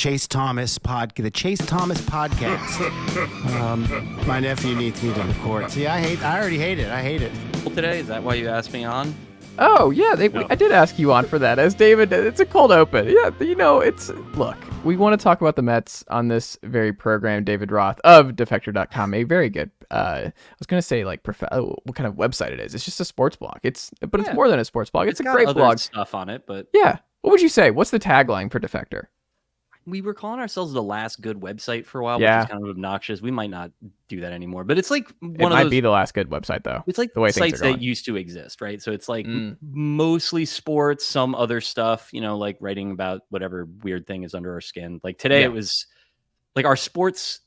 Chase Thomas podcast. My nephew needs me to record. See, I already hate it. I hate it. Today, is that why you asked me on? Oh, yeah, I did ask you on for that. As David, it's a cold open. Yeah, look, we want to talk about the Mets on this very program. David Roth of Defector.com, a very good, I was going to say, what kind of website it is. It's just a sports blog. It's more than a sports blog. It's a great other blog. Stuff on it, but yeah. What would you say? What's the tagline for Defector? We were calling ourselves the last good website for a while, which is kind of obnoxious. We might not do that anymore, but it's like it might be the last good website, though. It's like the way sites that used to exist, right? So it's like mostly sports, some other stuff, like writing about whatever weird thing is under our skin. Like today, it was like our sports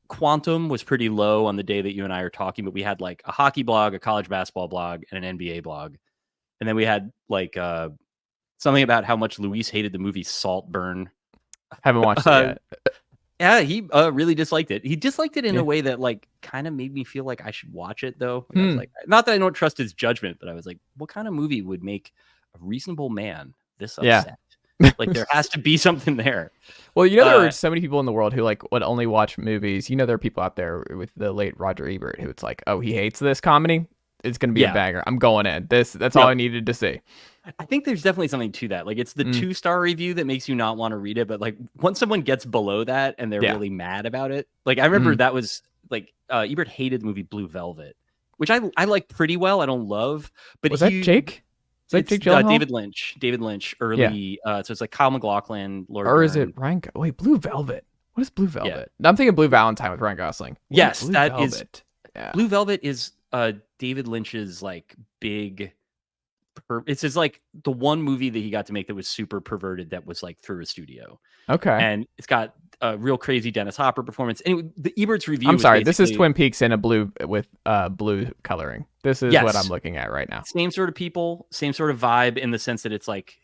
quantum was pretty low on the day that you and I are talking, but we had like a hockey blog, a college basketball blog, and an NBA blog, and then we had like something about how much Luis hated the movie Saltburn. Haven't watched it yet. Yeah, he really disliked it. He disliked it in a way that like kind of made me feel like I should watch it though. I was like, not that I don't trust his judgment, but I was like, what kind of movie would make a reasonable man this upset? Like there has to be something there. Well, there are so many people in the world who would only watch movies. There are people out there with the late Roger Ebert who it's like, oh, he hates this comedy. It's going to be a banger. I'm going in. That's all I needed to see. I think there's definitely something to that. Like it's the 2-star review that makes you not want to read it. But like once someone gets below that and they're really mad about it, like I remember that was like Ebert hated the movie Blue Velvet, which I like pretty well. I don't love, but was that Jake? Is that Jake Gyllenhaal? David Lynch early. So it's like Kyle MacLachlan, Lord or Byrne. Is it Ryan? Wait, Blue Velvet. What is Blue Velvet? I'm thinking Blue Valentine with Ryan Gosling. Yes, Blue that Velvet. is. Blue Velvet is David Lynch's like big. It's his like the one movie that he got to make that was super perverted that was like through a studio. Okay. And it's got a real crazy Dennis Hopper performance. Anyway, the Ebert's review. I'm sorry, this is Twin Peaks in a blue with blue coloring. This is what I'm looking at right now. Same sort of people, same sort of vibe in the sense that it's like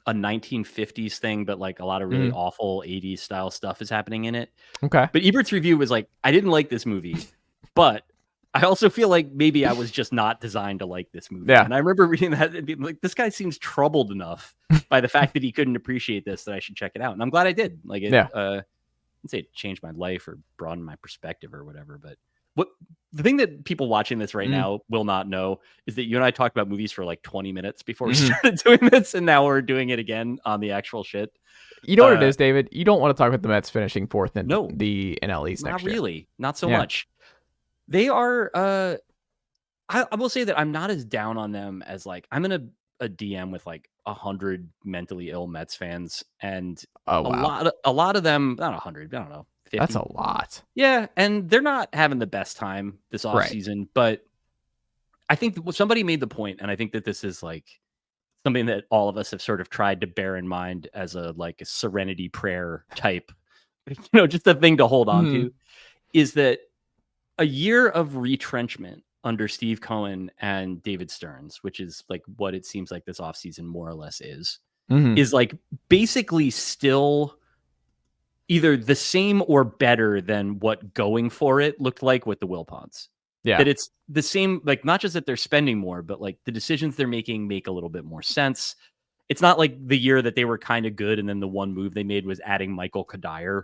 a 1950s thing, but like a lot of really awful 80s style stuff is happening in it. Okay. But Ebert's review was like, I didn't like this movie, but I also feel like maybe I was just not designed to like this movie. Yeah. And I remember reading that and being like, this guy seems troubled enough by the fact that he couldn't appreciate this that I should check it out. And I'm glad I did. Like, I didn't say it changed my life or broadened my perspective or whatever. But the thing that people watching this right now will not know is that you and I talked about movies for like 20 minutes before we started doing this. And now we're doing it again on the actual shit. You know what it is, David? You don't want to talk about the Mets finishing fourth in the NL East next year. Not really. Not so much. They are, I will say that I'm not as down on them as like, I'm in a DM with like 100 mentally ill Mets fans and a lot of them, not 100, I don't know, 50. That's a lot. Yeah. And they're not having the best time this off season, but I think somebody made the point, and I think that this is like something that all of us have sort of tried to bear in mind as a serenity prayer type, just a thing to hold on to, is that a year of retrenchment under Steve Cohen and David Stearns, which is like what it seems like this offseason more or less is like basically still either the same or better than what going for it looked like with the Wilpons. Yeah. That it's the same, like not just that they're spending more, but like the decisions they're making make a little bit more sense. It's not like the year that they were kind of good and then the one move they made was adding Michael Kadire.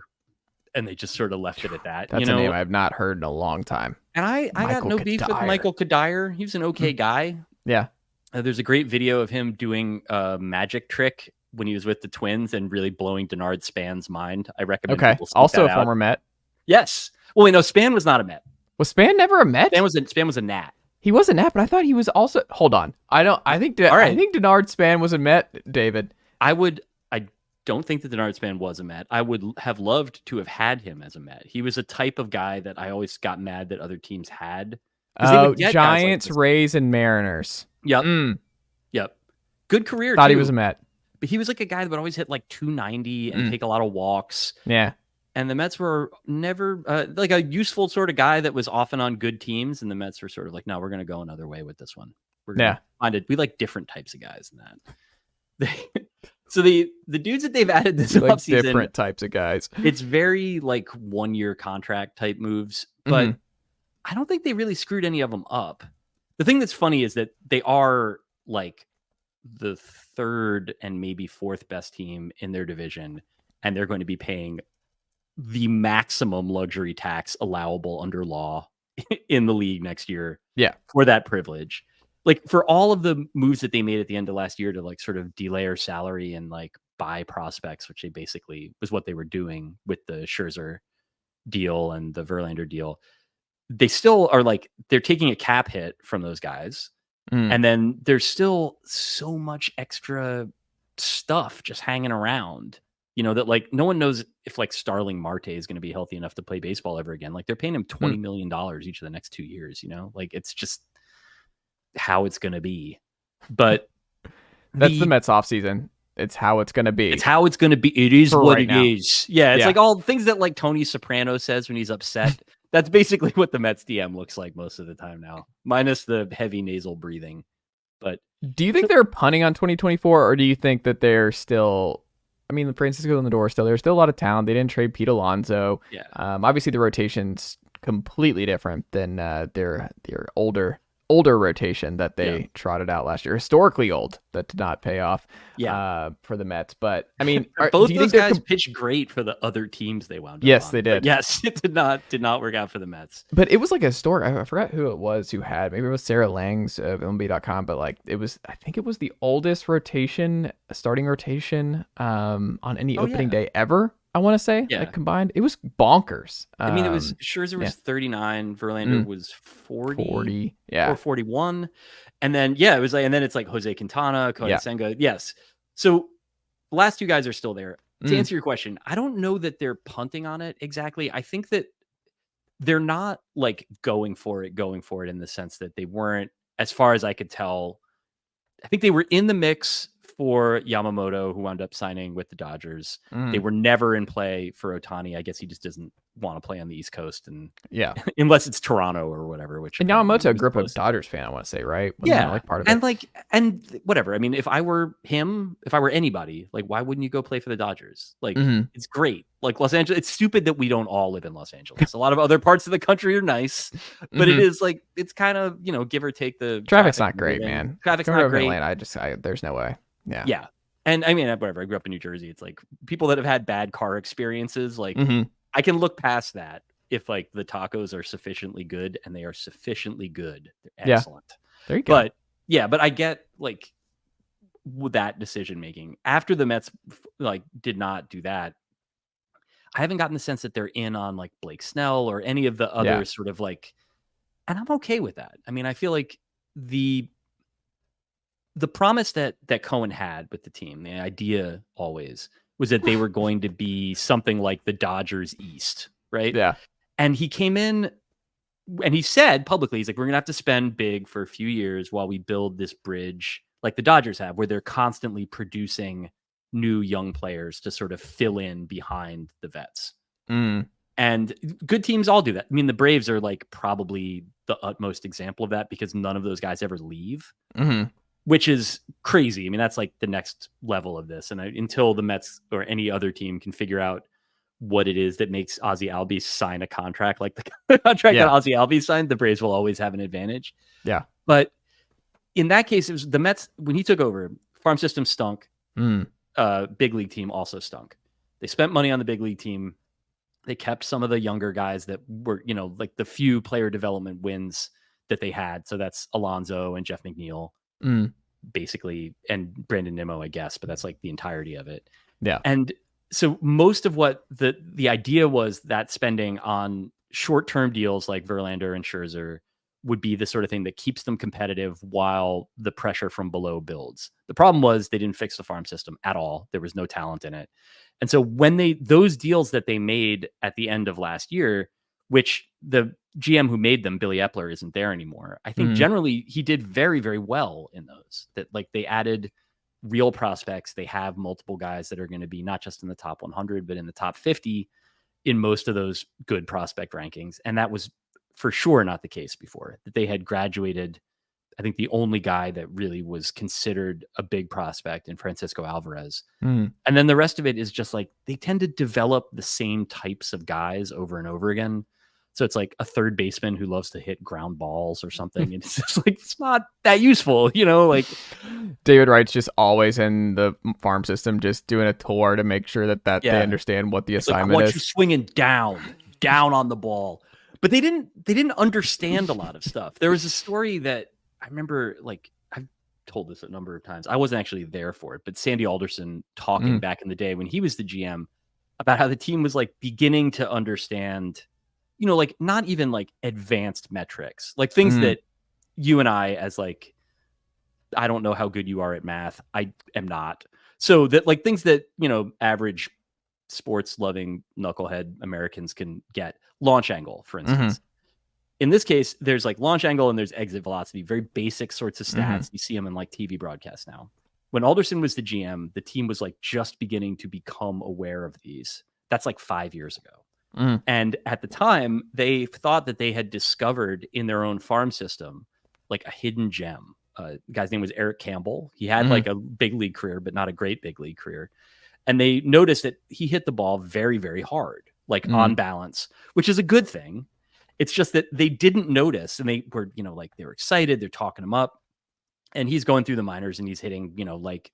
And they just sort of left it at that. That's a name I've not heard in a long time. And I got no beef with Michael Kadire. He was an okay guy. Yeah. There's a great video of him doing a magic trick when he was with the Twins and really blowing Denard Span's mind. I recommend people seek also that a former Met. Yes. Well, wait, no, Span was not a Met. Was Span never a Met? Span was a Nat. He was a Nat, but I thought he was also. Hold on. I think Denard Span was a Met, David. I don't think that Denard Span was a Met. I would have loved to have had him as a Met. He was a type of guy that I always got mad that other teams had. Oh, Giants, Rays, and Mariners. Yep. Yep. Good career, Thought he was a Met. But he was like a guy that would always hit like 290 and take a lot of walks. Yeah. And the Mets were never like a useful sort of guy that was often on good teams. And the Mets were sort of like, no, we're going to go another way with this one. We're going to find it. We like different types of guys than that. So the dudes that they've added this offseason, different types of guys. It's very like 1-year contract type moves, but I don't think they really screwed any of them up. The thing that's funny is that they are like the third and maybe fourth best team in their division, and they're going to be paying the maximum luxury tax allowable under law in the league next year. Yeah. For that privilege. Like for all of the moves that they made at the end of last year to like sort of delayer salary and like buy prospects, which they basically was what they were doing with the Scherzer deal and the Verlander deal. They still are like, they're taking a cap hit from those guys. And then there's still so much extra stuff just hanging around, you know, that like no one knows if like Starling Marte is going to be healthy enough to play baseball ever again. Like they're paying him $20 million each of the next 2 years, you know, like it's just how it's going to be. But that's the Mets offseason. It's how it's going to be. It's how it's going to be. It is what it is. Yeah. It's like all things that like Tony Soprano says when he's upset. That's basically what the Mets DM looks like most of the time now, minus the heavy nasal breathing. But do you think they're punting on 2024, or do you think that they're still, I mean, the Francisco in the door still, there's still a lot of talent. They didn't trade Pete Alonso. Yeah. Obviously the rotation's completely different than their older rotation that they trotted out last year, historically old, that did not pay off for the Mets. But I mean, both those guys pitched great for the other teams they wound up Yes, on. they did. But yes, it did not work out for the Mets. But it was like a historic, I forgot who it was who had, maybe it was Sarah Langs of MLB.com, but like it was, I think it was the oldest starting rotation on any opening day ever. I want to say, like combined, it was bonkers. I mean, it was Scherzer was 39, Verlander was 40, or 41, and then it was like, and then it's like Jose Quintana, Kodai Senga, yes. So the last two guys are still there. To answer your question, I don't know that they're punting on it exactly. I think that they're not like going for it in the sense that they weren't, as far as I could tell. I think they were in the mix for Yamamoto, who wound up signing with the Dodgers. They were never in play for Ohtani. I guess he just doesn't want to play on the East Coast, and unless it's Toronto or whatever. Which, and Yamamoto grew up a Dodgers fan, I want to say, right? Like part of it. And whatever. I mean, if I were him, if I were anybody, like, why wouldn't you go play for the Dodgers? Like, it's great. Like Los Angeles, it's stupid that we don't all live in Los Angeles. A lot of other parts of the country are nice, but it is like, it's kind of, you know, give or take the traffic's not great, man. Traffic's not great. Atlanta, there's no way. Yeah. And I mean, whatever. I grew up in New Jersey. It's like people that have had bad car experiences. Like I can look past that if like the tacos are sufficiently good, and they are sufficiently good. They're excellent. There you go. But I get like with that decision making after the Mets like did not do that. I haven't gotten the sense that they're in on like Blake Snell or any of the other sort of like, and I'm okay with that. I mean, I feel like the promise that Cohen had with the team, the idea always was that they were going to be something like the Dodgers East, right? Yeah. And he came in and he said publicly, he's like, we're going to have to spend big for a few years while we build this bridge like the Dodgers have, where they're constantly producing new young players to sort of fill in behind the vets. And good teams all do that. I mean, the Braves are like probably the utmost example of that, because none of those guys ever leave. Which is crazy. I mean, that's like the next level of this. And until the Mets or any other team can figure out what it is that makes Ozzie Albies sign a contract like the contract that Ozzie Albies signed, the Braves will always have an advantage. Yeah. But in that case, it was the Mets, when he took over, farm system stunk. Big league team also stunk. They spent money on the big league team. They kept some of the younger guys that were, you know, like the few player development wins that they had. So that's Alonso and Jeff McNeil. Basically, and Brandon Nimmo, I guess, but that's like the entirety of it. Yeah. And so most of what the idea was that spending on short-term deals like Verlander and Scherzer would be the sort of thing that keeps them competitive while the pressure from below builds. The problem was they didn't fix the farm system at all. There was no talent in it. And so when those deals that they made at the end of last year, which the GM who made them, Billy Epler, isn't there anymore. I think generally he did very, very well in those. That like they added real prospects. They have multiple guys that are going to be not just in the top 100, but in the top 50 in most of those good prospect rankings. And that was for sure not the case before. That they had graduated, I think the only guy that really was considered a big prospect in Francisco Alvarez. And then the rest of it is just like they tend to develop the same types of guys over and over again. So it's like a third baseman who loves to hit ground balls or something. And it's just like, it's not that useful, like David Wright's just always in the farm system, just doing a tour to make sure that they understand what the assignment like, I want is. you swinging down on the ball. But they didn't understand a lot of stuff. There was a story that I remember, like, I've told this a number of times. I wasn't actually there for it, but Sandy Alderson talking back in the day when he was the GM about how the team was like beginning to understand, like not even like advanced metrics, like things that you and I, as like, I don't know how good you are at math. I am not. So that like things that, average sports loving knucklehead Americans can get. Launch angle, for instance. In this case, there's like launch angle and there's exit velocity, very basic sorts of stats. You see them in like TV broadcasts now. When Alderson was the GM, the team was like just beginning to become aware of these. That's like 5 years ago. And at the time, they thought that they had discovered in their own farm system like a hidden gem. The guy's name was Eric Campbell. He had like a big league career, but not a great big league career. And they noticed that he hit the ball very, very hard, like on balance, which is a good thing. It's just that they didn't notice, and they were, like they were excited. They're talking him up, and he's going through the minors and he's hitting, like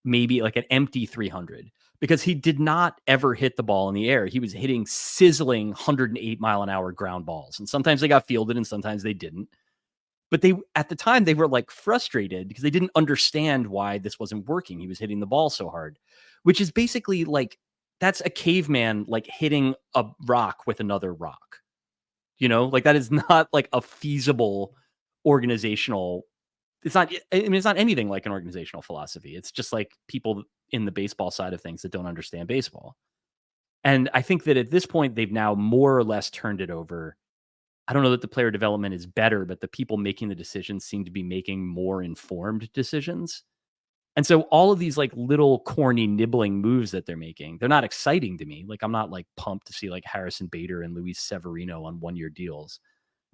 maybe like an empty 300 because he did not ever hit the ball in the air. He was hitting sizzling 108 mile an hour ground balls. And sometimes they got fielded and sometimes they didn't. But at the time they were like frustrated because they didn't understand why this wasn't working. He was hitting the ball so hard, which is basically like, that's a caveman, like hitting a rock with another rock, like that is not like a feasible organizational. It's not anything like an organizational philosophy. It's just like people in the baseball side of things that don't understand baseball. And I think that at this point, they've now more or less turned it over. I don't know that the player development is better, but the people making the decisions seem to be making more informed decisions. And so all of these like little corny nibbling moves that they're making, they're not exciting to me. Like I'm not like pumped to see like Harrison Bader and Luis Severino on 1-year deals,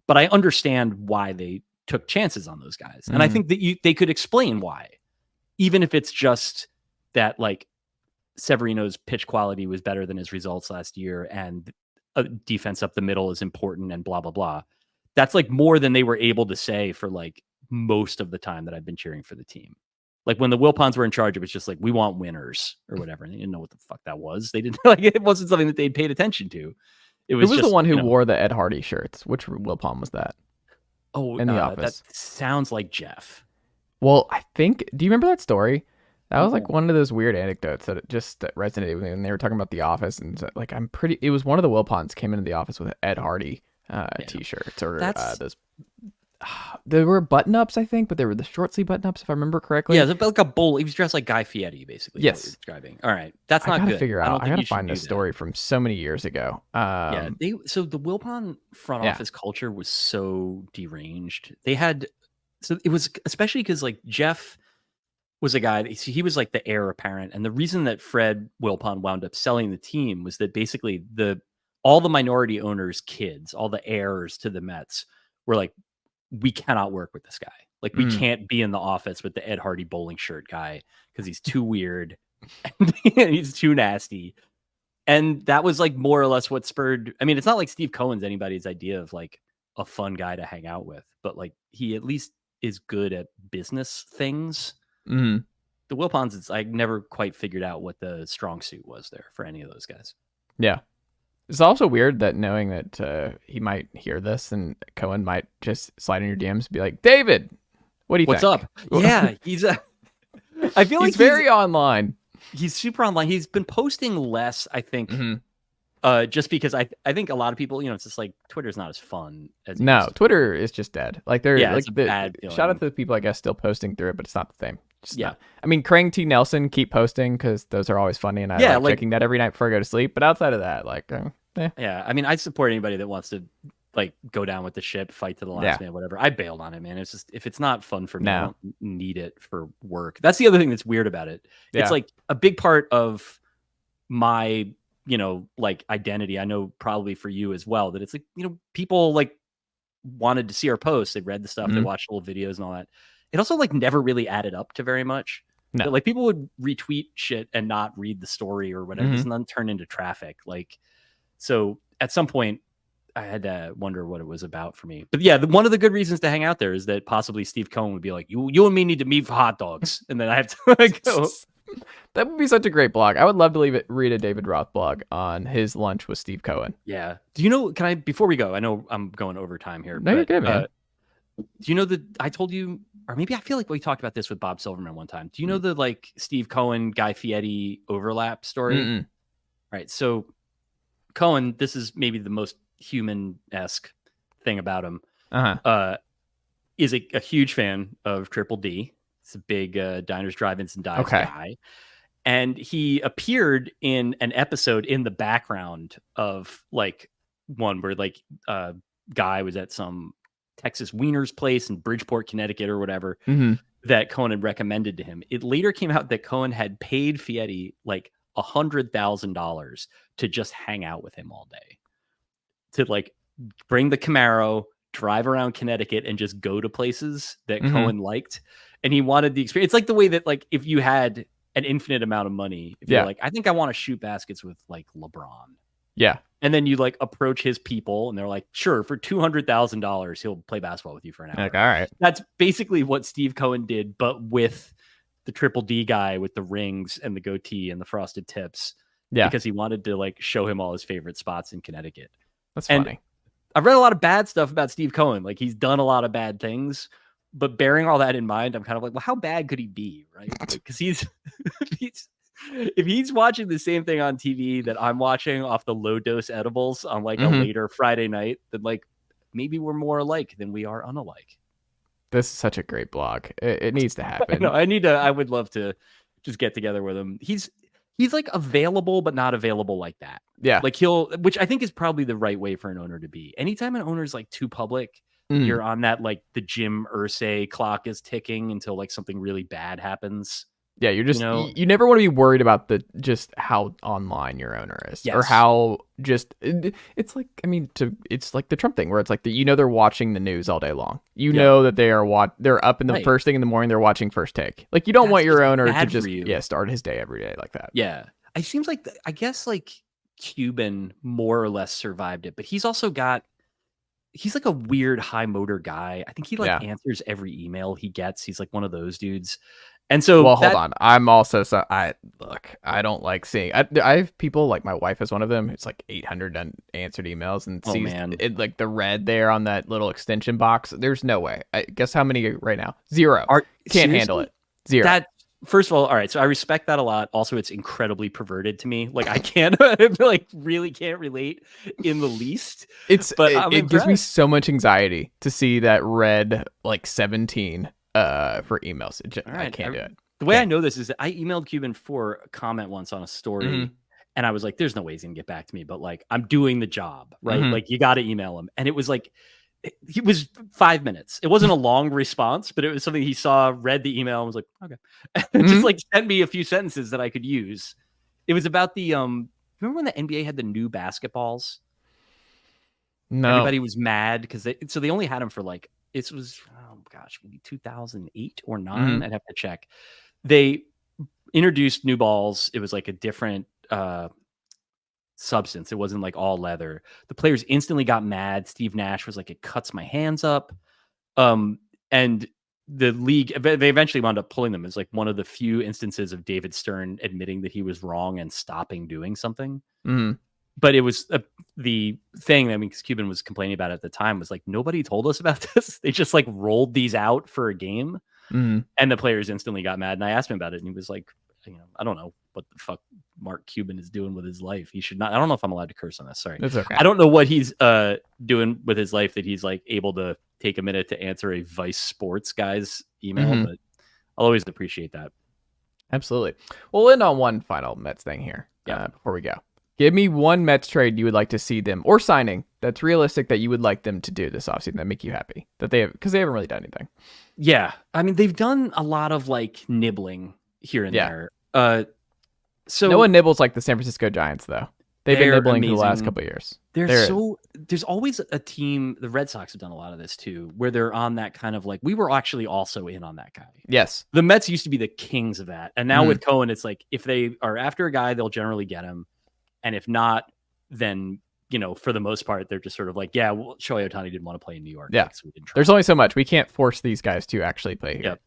but I understand why they took chances on those guys. And I think that they could explain why, even if it's just that like Severino's pitch quality was better than his results last year and a defense up the middle is important and blah, blah, blah. That's like more than they were able to say for like most of the time that I've been cheering for the team. Like when the Wilpons were in charge, it was just like, we want winners or whatever. And they didn't know what the fuck that was. They didn't like, it wasn't something that they'd paid attention to. It was just, the one who wore the Ed Hardy shirts. Which Wilpon was that? Oh, in the office. That sounds like Jeff. Well, I think, do you remember that story? That was like one of those weird anecdotes that resonated with me when they were talking about The Office. And like, it was one of the Wilpons came into the office with Ed Hardy t-shirts or those. There were button-ups, I think, but they were the short sleeve button-ups, if I remember correctly. Yeah, like a bull. He was dressed like Guy Fieri, basically. Yes. Describing. All right, that's not good. I gotta find this story from so many years ago. So the Wilpon front office culture was so deranged. They had, so it was especially because like Jeff was a guy. He was like the heir apparent, and the reason that Fred Wilpon wound up selling the team was that basically all the minority owners' kids, all the heirs to the Mets, were like, we cannot work with this guy. Like we can't be in the office with the Ed Hardy bowling shirt guy because he's too weird and he's too nasty. And that was like more or less what spurred. I mean, it's not like Steve Cohen's anybody's idea of like a fun guy to hang out with, but like he at least is good at business things. The Wilpons, I never quite figured out what the strong suit was there for any of those guys. Yeah. It's also weird that knowing that he might hear this and Cohen might just slide in your DMs and be like, David, what do you think? What's up? Yeah, I feel like he's very online. He's super online. He's been posting less, I think, just because I think a lot of people, it's just like Twitter's not as fun as Twitter is just dead. Like it's a bad feeling. Shout out to the people, I guess, still posting through it, but it's not the same. Not. I mean, Krang T. Nelson keep posting because those are always funny, and I like checking that every night before I go to sleep. But outside of that, yeah, I mean, I support anybody that wants to like go down with the ship, fight to the last man, whatever. I bailed on it, man. It's just if it's not fun for me, I don't need it for work. That's the other thing that's weird about it. It's like a big part of my, like identity. I know probably for you as well that it's like, people like wanted to see our posts. They read the stuff, they watched little videos and all that. It also like never really added up to very much. No. But, like people would retweet shit and not read the story or whatever, and then turn into traffic. Like, so at some point, had to wonder what it was about for me. But yeah, one of the good reasons to hang out there is that possibly Steve Cohen would be like, you and me need to meet for hot dogs. And then I have to go. That would be such a great blog. I would love to read a David Roth blog on his lunch with Steve Cohen. Yeah. Do you know, before we go, I know I'm going over time here. No, you're good, man. Do you know that I told you, or maybe I feel like we talked about this with Bob Silverman one time. Do you know the like Steve Cohen, Guy Fieri overlap story? Mm-mm. Right. So Cohen, this is maybe the most human-esque thing about him, is a huge fan of Triple D. It's a big diners, drive-ins, and dives guy. And he appeared in an episode in the background of like one where like Guy was at some Texas Wieners place in Bridgeport, Connecticut or whatever that Cohen had recommended to him. It later came out that Cohen had paid Fieri like $100,000 to just hang out with him all day, to like bring the Camaro, drive around Connecticut and just go to places that Cohen liked. And he wanted the experience. It's like the way that like if you had an infinite amount of money, if you're like, I think I want to shoot baskets with like LeBron. Yeah. And then you like approach his people and they're like, sure, for $200,000, he'll play basketball with you for an hour. Like, all right. That's basically what Steve Cohen did, but with the Triple D guy with the rings and the goatee and the frosted tips. Yeah. Because he wanted to like show him all his favorite spots in Connecticut. That's funny. I've read a lot of bad stuff about Steve Cohen. Like he's done a lot of bad things, but bearing all that in mind, I'm kind of like, well, how bad could he be? Right. Because if he's watching the same thing on TV that I'm watching off the low dose edibles on like a later Friday night, then like maybe we're more alike than we are unalike. This is such a great blog. It needs to happen. I would love to just get together with him. He's like available, but not available like that. Yeah. Like which I think is probably the right way for an owner to be. Anytime an owner's like too public, you're on that, like the Jim Irsay clock is ticking until like something really bad happens. Yeah. You're just, you never want to be worried about just how online your owner is or how just, it's like, I mean, it's like the Trump thing where it's like they're watching the news all day long. You know that they're up in the first thing in the morning. They're watching First Take. Like you don't want your owner to just, start his day every day like that. Yeah. It seems like, I guess like Cuban more or less survived it, but he's also he's like a weird high motor guy. I think he answers every email he gets. He's like one of those dudes. And so, well, hold on. I'm also I don't like seeing. I have people like my wife is one of them. It's like 800 unanswered emails and sees it like the red there on that little extension box. There's no way. I guess how many right now? 0. Can't handle it. 0. First of all right. So I respect that a lot. Also, it's incredibly perverted to me. Like I can't, like really can't relate in the least. It gives me so much anxiety to see that red like 17. For emails. I can't do it. The way I know this is that I emailed Cuban for a comment once on a story and I was like, there's no way he's gonna get back to me, but like I'm doing the job, right? Like you got to email him. And it was like, it was 5 minutes. It wasn't a long response, but it was something he saw, read the email and was like, okay. And just like sent me a few sentences that I could use. It was about the, remember when the NBA had the new basketballs? No. Everybody was mad because they only had them for like, it was, oh gosh, maybe 2008 or 9. I'd have to check. They introduced new balls. It was like a different substance. It wasn't like all leather. The players instantly got mad. Steve Nash was like, it cuts my hands up. And the league, they eventually wound up pulling them. It's like one of the few instances of David Stern admitting that he was wrong and stopping doing something. But it was the thing that because Cuban was complaining about at the time was like, nobody told us about this. They just like rolled these out for a game and the players instantly got mad. And I asked him about it and he was like, I don't know what the fuck Mark Cuban is doing with his life. He should not. I don't know if I'm allowed to curse on this. Sorry. It's okay. I don't know what he's doing with his life that he's like able to take a minute to answer a Vice Sports guy's email, but I'll always appreciate that. Absolutely. We'll end on one final Mets thing here before we go. Give me one Mets trade you would like to see them or signing that's realistic that you would like them to do this offseason that make you happy that they have because they haven't really done anything. Yeah, I mean they've done a lot of like nibbling here and there. So no one nibbles like the San Francisco Giants though. They've been nibbling for the last couple of years. There's always a team. The Red Sox have done a lot of this too, where they're on that kind of like we were actually also in on that guy. Yes, the Mets used to be the kings of that, and now with Cohen, it's like if they are after a guy, they'll generally get him. And if not, then for the most part, they're just sort of like, yeah, well, Shohei Ohtani didn't want to play in New York. Yeah. So we didn't try. There's only so much. We can't force these guys to actually play here. Yep.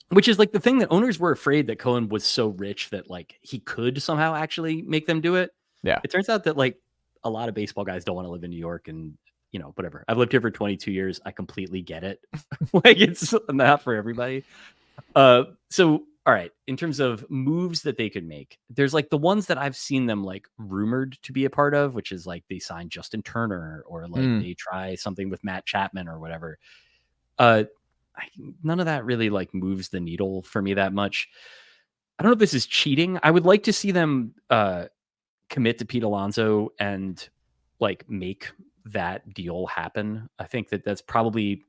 Which is like the thing that owners were afraid that Cohen was so rich that like he could somehow actually make them do it. Yeah. It turns out that like a lot of baseball guys don't want to live in New York and, whatever. I've lived here for 22 years. I completely get it. Like it's not for everybody. So, all right. In terms of moves that they could make, there's like the ones that I've seen them like rumored to be a part of, which is like they sign Justin Turner or like they try something with Matt Chapman or whatever. None of that really like moves the needle for me that much. I don't know if this is cheating. I would like to see them commit to Pete Alonso and like make that deal happen. I think that that's probably,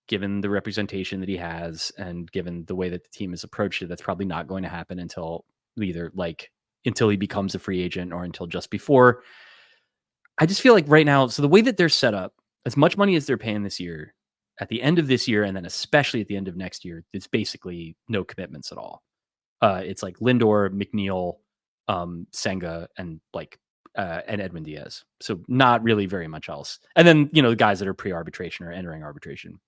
given the representation that he has and given the way that the team has approached it, that's probably not going to happen until he becomes a free agent or until just before. I just feel like right now, so the way that they're set up, as much money as they're paying this year, at the end of this year, and then especially at the end of next year, it's basically no commitments at all. It's like Lindor, McNeil, Senga, and and Edwin Diaz. So not really very much else. And then, the guys that are pre-arbitration or entering arbitration.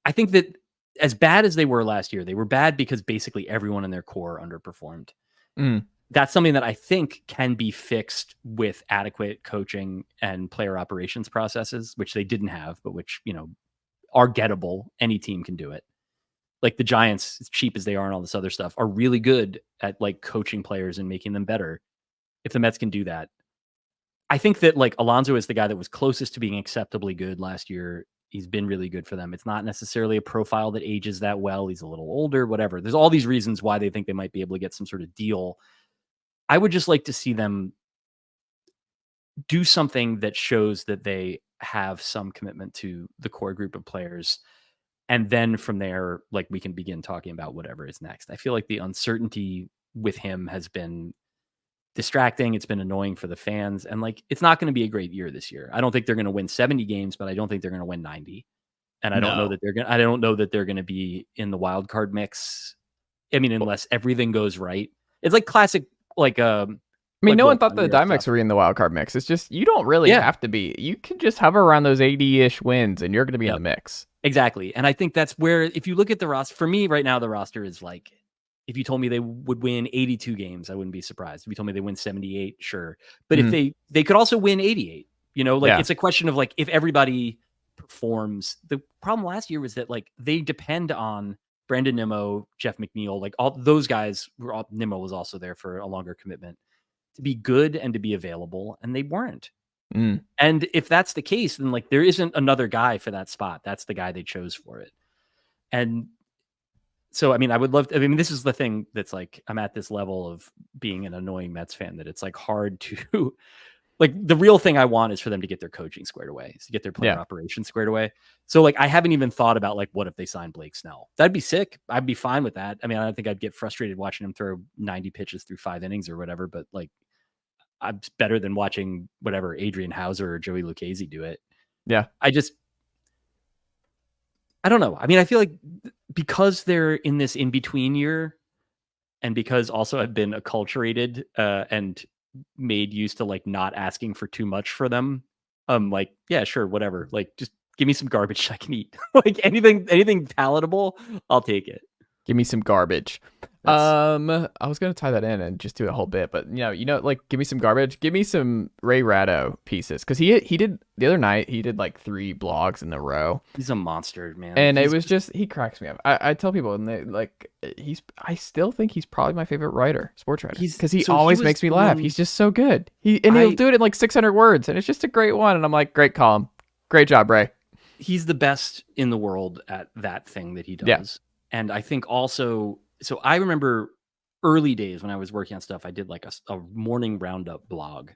I think that as bad as they were last year, they were bad because basically everyone in their core underperformed. That's something that I think can be fixed with adequate coaching and player operations processes, which they didn't have, but which, are gettable. Any team can do it. Like the Giants, as cheap as they are and all this other stuff, are really good at like coaching players and making them better. If the Mets can do that, I think that like Alonso is the guy that was closest to being acceptably good last year. He's been really good for them. It's not necessarily a profile that ages that well. He's a little older, whatever. There's all these reasons why they think they might be able to get some sort of deal. I would just like to see them do something that shows that they have some commitment to the core group of players. And then from there, like we can begin talking about whatever is next. I feel like the uncertainty with him has been distracting. It's been annoying for the fans. And like, it's not going to be a great year this year. I don't think they're going to win 70 games, but I don't think they're going to win 90. And I don't know that they're going to be in the wild card mix. I mean, unless everything goes right. It's like classic, no one thought the Diamondbacks were in the wild card mix. It's just, you don't really have to be. You can just hover around those 80-ish wins and you're going to be in the mix. Exactly. And I think that's where, if you look at the roster, for me right now, the roster is like, if you told me they would win 82 games, I wouldn't be surprised. If you told me they win 78, sure. But if they could also win 88, it's a question of like, if everybody performs. The problem last year was that like they depend on Brandon Nimmo, Jeff McNeil, like all those guys Nimmo was also there for a longer commitment to be good and to be available. And they weren't. And if that's the case, then like there isn't another guy for that spot. That's the guy they chose for it. And so, I mean, this is the thing that's like, I'm at this level of being an annoying Mets fan that it's like hard to like, the real thing I want is for them to get their coaching squared away, is to get their player operations squared away. So like, I haven't even thought about like, what if they sign Blake Snell? That'd be sick. I'd be fine with that. I mean, I don't think I'd get frustrated watching him throw 90 pitches through 5 innings or whatever, but like, I'm better than watching whatever Adrian Hauser or Joey Lucchesi do it. Yeah. I don't know. I mean, I feel like because they're in this in-between year and because also I've been acculturated and made used to like not asking for too much for them. Like, yeah, sure. Whatever. Like, just give me some garbage I can eat. Like anything palatable, I'll take it. Give me some garbage. I was gonna tie that in and just do a whole bit, but like give me some garbage. Give me some Ray Ratto pieces because he did the other night. He did like 3 blogs in a row. He's a monster, man. And it was just he cracks me up. I tell people and they like I still think he's probably my favorite writer, sports writer, because he always makes me laugh. He's just so good. He'll do it in like 600 words, and it's just a great one. And I'm like, great column, great job, Ray. He's the best in the world at that thing that he does. Yeah. And I think also, so I remember early days when I was working on stuff, I did like a morning roundup blog.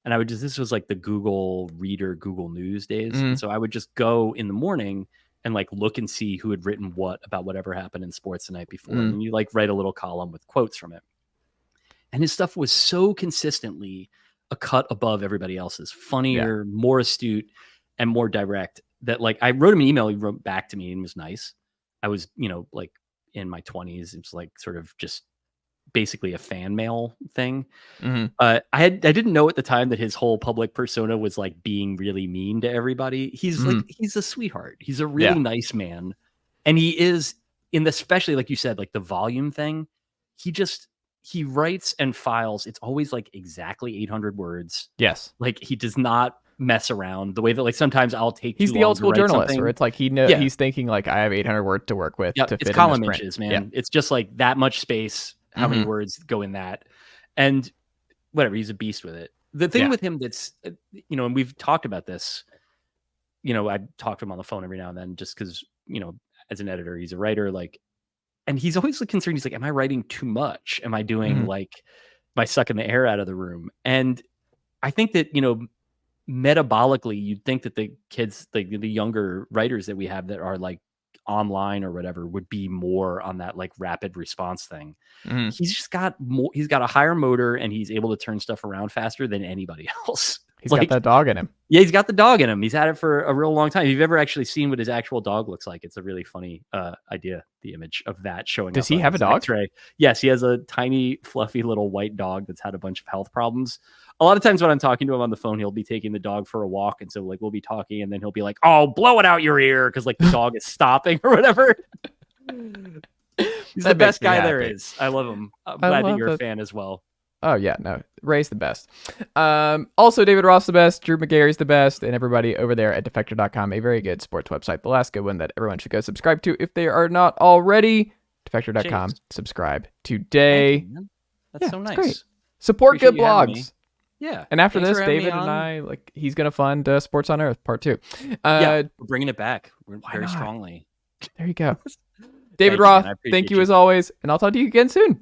And this was like the Google Reader, Google News days. And so I would just go in the morning and like look and see who had written what about whatever happened in sports the night before. And you like write a little column with quotes from it. And his stuff was so consistently a cut above everybody else's, funnier, more astute, and more direct that like I wrote him an email. He wrote back to me and was nice. I was, like in my 20s. It was like sort of just basically a fan mail thing. Mm-hmm. I didn't know at the time that his whole public persona was like being really mean to everybody. He's like, he's a sweetheart. He's a really nice man. And he is especially like you said, like the volume thing, he writes and files. It's always like exactly 800 words. Yes. Like he does not mess around the way that like sometimes I'll take he's too the long old school to write journalist something. where it's like he's thinking like I have 800 words to work with to fit it's in column this print. inches, man. It's just like that much space, how many words go in that, and whatever, he's a beast with it. The thing with him that's and we've talked about this, I talk to him on the phone every now and then just because as an editor, he's a writer, like, and he's always concerned. He's like, am I writing too much? Am I doing like, am I sucking the air out of the room? And I think that metabolically, you'd think that the kids, like the younger writers that we have that are like online or whatever, would be more on that like rapid response thing. He's just got more. He's got a higher motor, and he's able to turn stuff around faster than anybody else. He's got that dog in him. Yeah, he's got the dog in him. He's had it for a real long time. If you've ever actually seen what his actual dog looks like, it's a really funny idea. The image of that showing. Does he have a dog? X-ray. Yes, he has a tiny, fluffy little white dog that's had a bunch of health problems. A lot of times when I'm talking to him on the phone, he'll be taking the dog for a walk, and so like we'll be talking, and then he'll be like, "Oh, blow it out your ear," because like the dog is stopping or whatever. He's the best guy there is. I love him. I'm glad that you're a fan as well. Oh yeah, no, Ray's the best. Also, David Roth's the best, Drew McGarry's the best, and everybody over there at Defector.com, a very good sports website. The last good one that everyone should go subscribe to if they are not already. Defector.com. Subscribe today. That's so nice. Great. Support good blogs. Yeah. And after this, David and I, like, he's gonna fund Sports on Earth Part 2. We're bringing it back very strongly. There you go. David Roth, thank you as always, and I'll talk to you again soon.